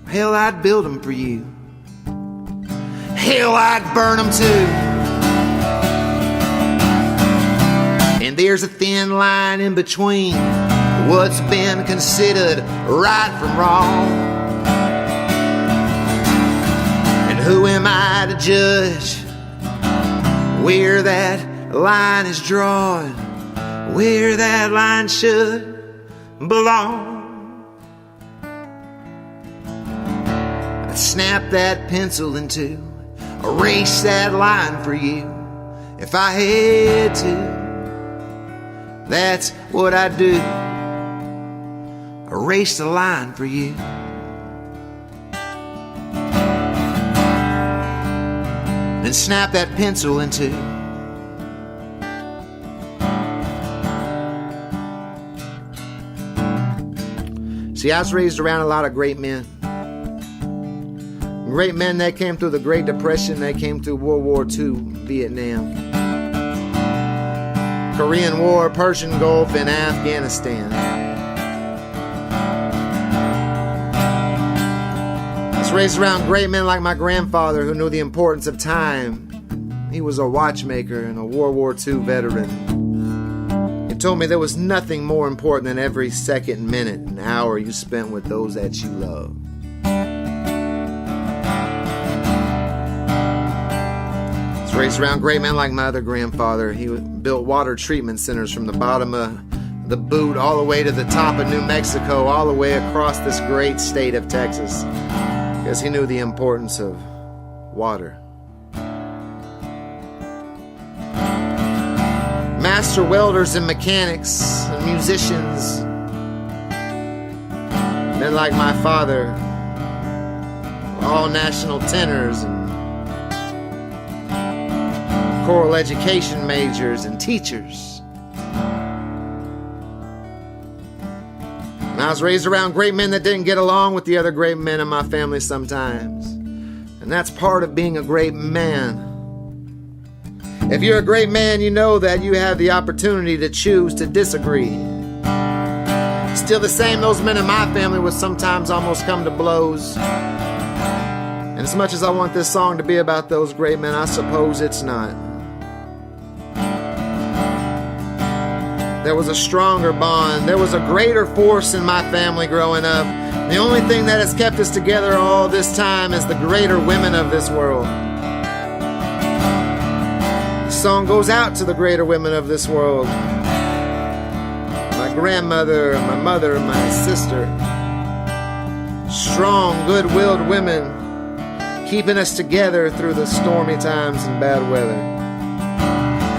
Hell, I'd build them for you. Hell, I'd burn them too. And there's a thin line in between what's been considered right from wrong. And who am I to judge where that line is drawn, where that line should belong? I'd snap that pencil in two, erase that line for you if I had to. That's what I'd do. Erase the line for you. Then snap that pencil in two. See, I was raised around a lot of great men. Great men that came through the Great Depression, they came through World War II, Vietnam, Korean War, Persian Gulf, and Afghanistan. I was raised around great men like my grandfather who knew the importance of time. He was a watchmaker and a World War II veteran. He told me there was nothing more important than every second, minute, and hour you spent with those that you love. Raised around great men like my other grandfather. He built water treatment centers from the bottom of the boot all the way to the top of New Mexico, all the way across this great state of Texas, because he knew the importance of water. Master welders and mechanics and musicians. Men like my father, all national tenors and choral education majors and teachers. And I was raised around great men that didn't get along with the other great men in my family sometimes. And that's part of being a great man. If you're a great man, you know that you have the opportunity to choose to disagree. Still the same, those men in my family would sometimes almost come to blows. And as much as I want this song to be about those great men, I suppose it's not. There was a stronger bond. There was a greater force in my family growing up. The only thing that has kept us together all this time is the greater women of this world. The song goes out to the greater women of this world. My grandmother, my mother, my sister. Strong, good-willed women keeping us together through the stormy times and bad weather.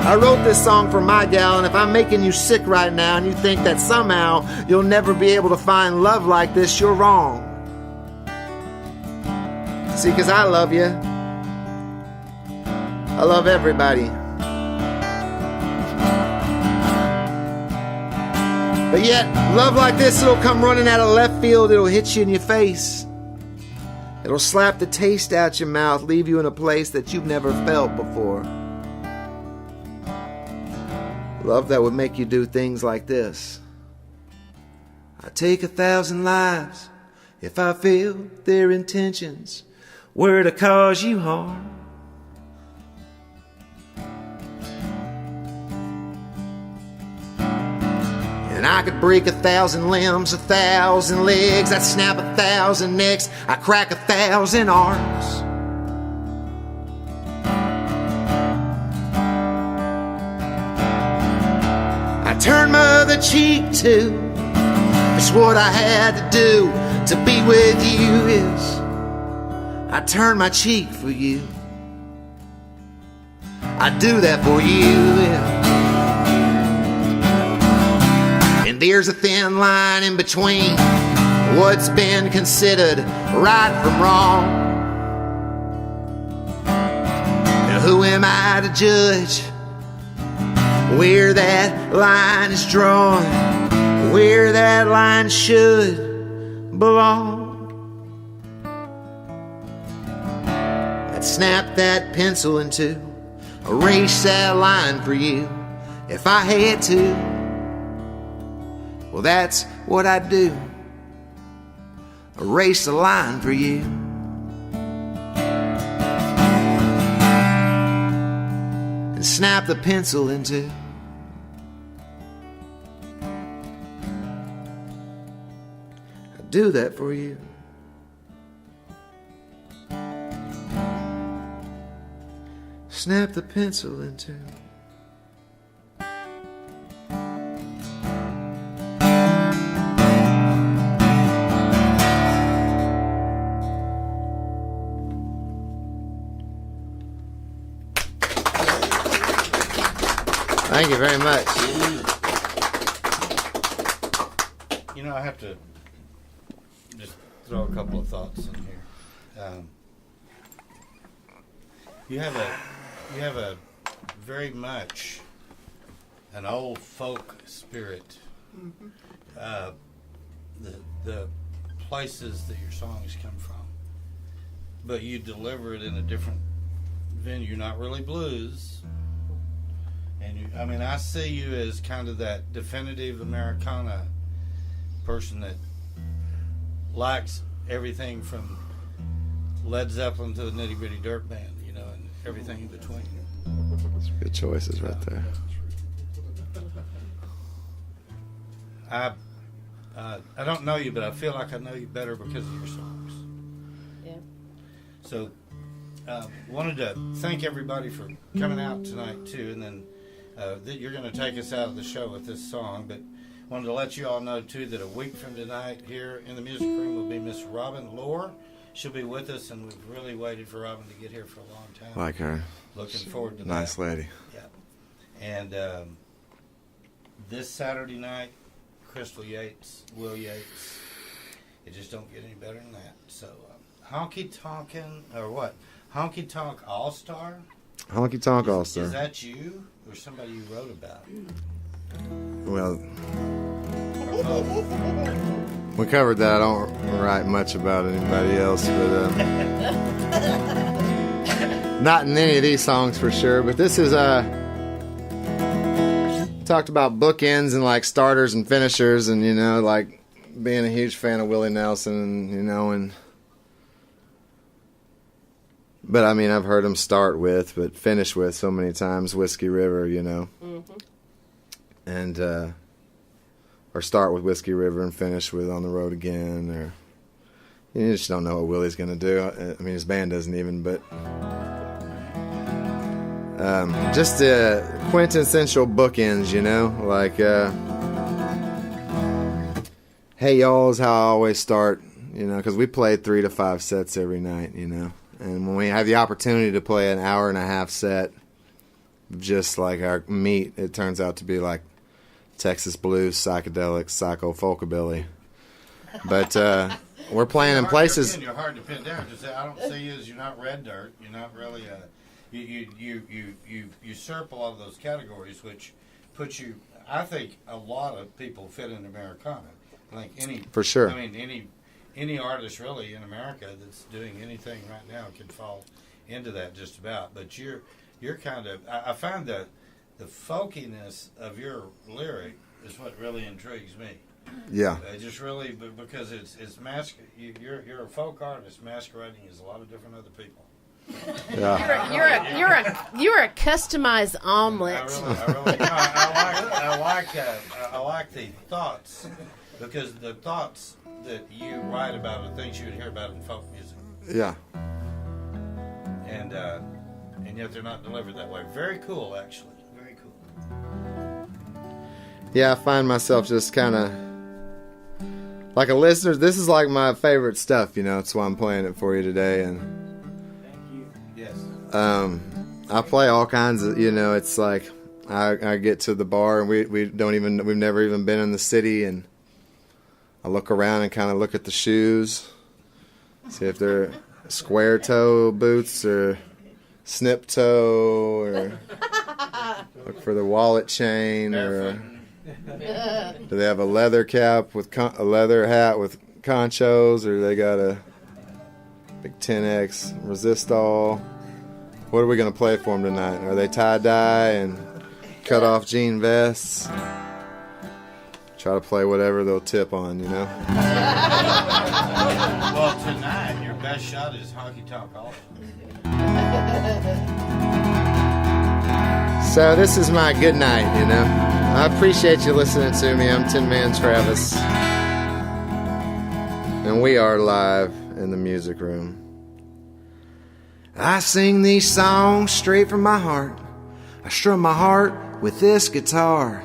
I wrote this song for my gal, and if I'm making you sick right now and you think that somehow you'll never be able to find love like this, you're wrong. See, because I love you. I love everybody. But yet, love like this, it'll come running out of left field. It'll hit you in your face. It'll slap the taste out your mouth, leave you in a place that you've never felt before. Love that would make you do things like this. I take 1,000 lives if I feel their intentions were to cause you harm. And I could break 1,000 limbs, 1,000 legs, I'd snap 1,000 necks, I'd crack 1,000 arms. I turned my other cheek too. It's what I had to do to be with you. Is I turn my cheek for you. I do that for you. And there's a thin line in between what's been considered right from wrong. Now who am I to judge where that line is drawn, where that line should belong? I'd snap that pencil in two, erase that line for you if I had to. Well, that's what I'd do, erase the line for you. And snap the pencil in two. I'd do that for you. Snap the pencil in two. Thank you very much. You know, I have to just throw a couple of thoughts in here. You have a very much an old folk spirit. The places that your songs come from, but you deliver it in a different venue. Not really blues. And I mean, I see you as kind of that definitive Americana person that likes everything from Led Zeppelin to the Nitty Gritty Dirt Band, you know, and everything in between. That's good choices right there. I don't know you, but I feel like I know you better because of your songs. Yeah. So, wanted to thank everybody for coming out tonight too, and then you're going to take us out of the show with this song, but wanted to let you all know too that a week from tonight here in the music room will be Miss Robin Lohr. She'll be with us, and we've really waited for Robin to get here for a long time. Like her. Looking forward to Nice that. lady. Yeah. And this Saturday night, Crystal Yates, Will Yates. It just don't get any better than that. So, Honky Tonkin', or what? Honky Tonk All-Star? Honky Tonk Is All-Star. that you or somebody you wrote about? Well, Or both? we covered that. I don't write much about anybody else, but not in any of these songs for sure. But this is talked about bookends and like starters and finishers, and you know, like being a huge fan of Willie Nelson, and you know, and but I mean, I've heard him start with, but finish with so many times, Whiskey River, you know, and or start with Whiskey River and finish with On the Road Again, or you just don't know what Willie's gonna do. I mean, his band doesn't even, but just quintessential bookends, you know, like Hey Y'all is how I always start, you know, because we played 3 to 5 sets every night, you know. And when we have the opportunity to play an hour and a half set, just like our meat, it turns out to be like Texas blues, psychedelic, psycho folkabilly. But we're playing in places. You're hard to pin down because I don't see you as you're not red dirt. You're not really you usurp a lot of those categories, which puts you. I think a lot of people fit in Americana. Like any For sure. I mean any artist really in America that's doing anything right now can fall into that just about. But you're kind of. I find that the folkiness of your lyric is what really intrigues me. Yeah. They just really because it's you're a folk artist masquerading as a lot of different other people. Yeah. You're a customized omelet. I like the thoughts because the thoughts that you write about are things you would hear about in folk music. Yeah. And yet they're not delivered that way. Very cool, actually. Very cool. Yeah, I find myself just kind of like a listener. This is like my favorite stuff, you know. That's why I'm playing it for you today. And Yes. I play all kinds of, you know. It's like I get to the bar and we've never even been in the city, and I look around and kind of look at the shoes, see if they're square toe boots or snip toe, or look for the wallet chain, or do they have a leather cap with a leather hat with conchos, or they got a big 10X resistol? What are we going to play for them tonight? Are they tie-dye and cut-off jean vests? Try to play whatever they'll tip on, you know? Well, tonight, your best shot is honky tonk also. So this is my good night, you know? I appreciate you listening to me. I'm Tin Man Travis. And we are live in the music room. I sing these songs straight from my heart. I strum my heart with this guitar.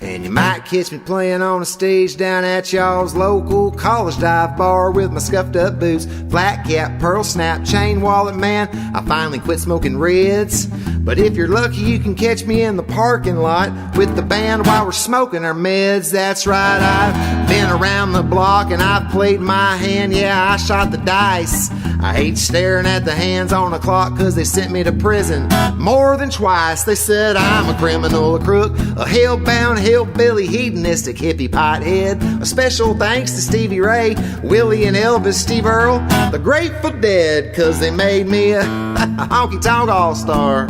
And you might catch me playing on a stage down at y'all's local college dive bar with my scuffed up boots, flat cap, pearl snap, chain wallet, man. I finally quit smoking reds. But if you're lucky, you can catch me in the parking lot with the band while we're smoking our meds. That's right, I've been around the block and I've played my hand. Yeah, I shot the dice. I hate staring at the hands on the clock, cause they sent me to prison more than twice. They said I'm a criminal, a crook, a hell-bound hillbilly, hedonistic hippie pothead. A special thanks to Stevie Ray, Willie and Elvis, Steve Earle, the Grateful Dead, cause they made me a honky-tonk all-star.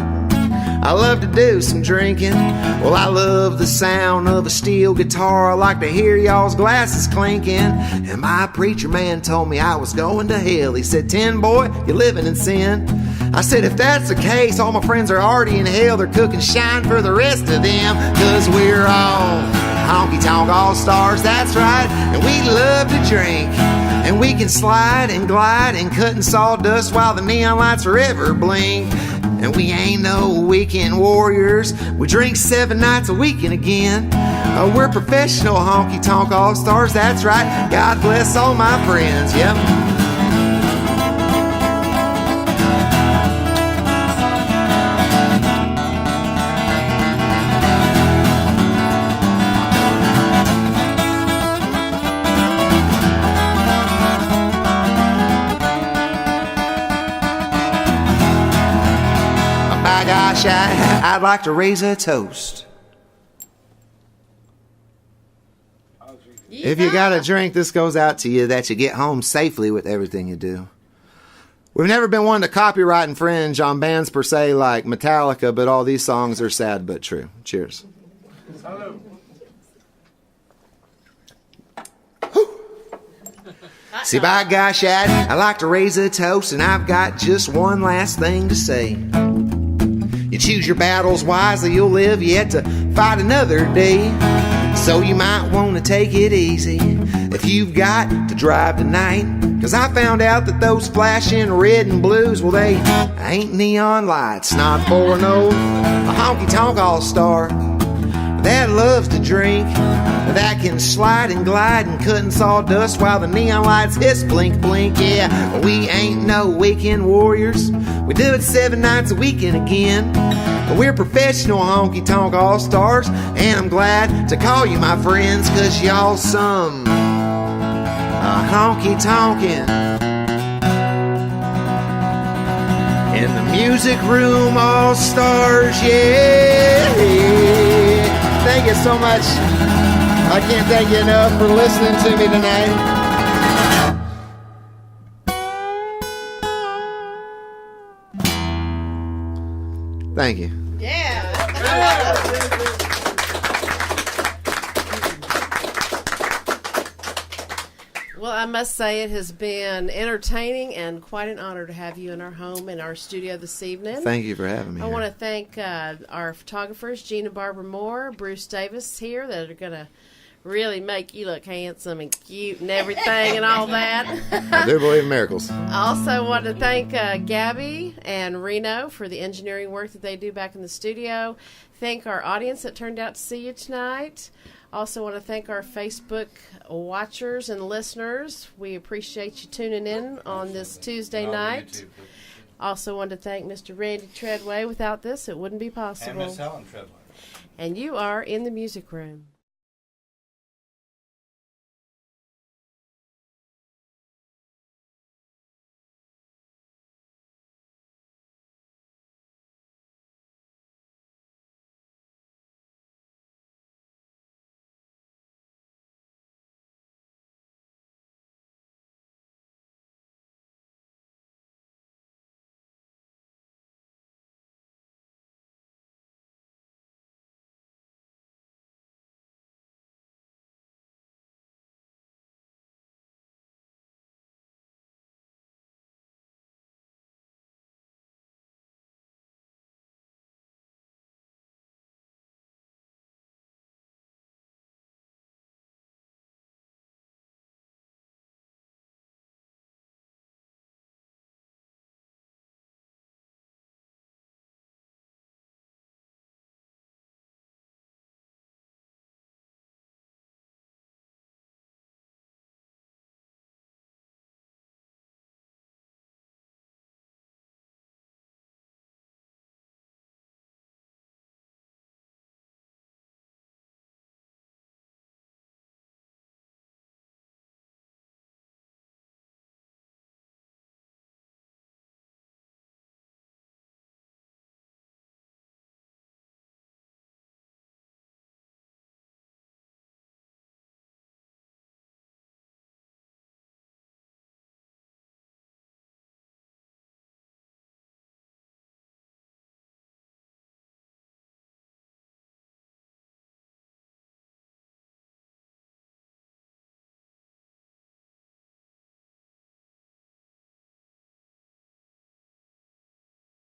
I love to do some drinking. Well, I love the sound of a steel guitar. I like to hear y'all's glasses clinking. And my preacher man told me I was going to hell. He said, "Tin boy, you're living in sin." I said, if that's the case, all my friends are already in hell. They're cooking shine for the rest of them. Cause we're all honky-tonk all-stars, that's right. And we love to drink. And we can slide and glide and cut and sawdust while the neon lights forever blink. And we ain't no weekend warriors. We drink 7 nights a week and again. We're professional honky-tonk all-stars, that's right. God bless all my friends, yep. Gosh, I'd like to raise a toast. If you got a drink, this goes out to you, that you get home safely with everything you do. We've never been one to copyright infringe on bands per se like Metallica, but all these songs are sad but true. Cheers. Hello. See, by gosh, I'd like to raise a toast, and I've got just one last thing to say. You choose your battles wisely, you'll live yet to fight another day. So you might want to take it easy if you've got to drive tonight. Cause I found out that those flashing red and blues, well, they ain't neon lights. Not for no a honky-tonk all-star that loves to drink, that can slide and glide and cut and sawdust while the neon lights hiss, blink, blink. Yeah, we ain't no weekend warriors. We do it 7 nights a week and again. We're professional honky-tonk all-stars, and I'm glad to call you my friends, cause y'all some honky-tonkin' in the music room all-stars, yeah. Thank you so much. I can't thank you enough for listening to me tonight. Thank you. Yeah. Well, I must say it has been entertaining and quite an honor to have you in our home, in our studio this evening. Thank you for having me. I here. want to thank our photographers, Gina Barbara Moore, Bruce Davis here, that are going to really make you look handsome and cute and everything and all that. I do believe in miracles. I also want to thank Gabby and Reno for the engineering work that they do back in the studio. Thank our audience that turned out to see you tonight. Also want to thank our Facebook watchers and listeners. We appreciate you tuning in on this Tuesday night. Also want to thank Mr. Randy Treadway. Without this, it wouldn't be possible. And Miss Helen Treadway. And you are in the music room.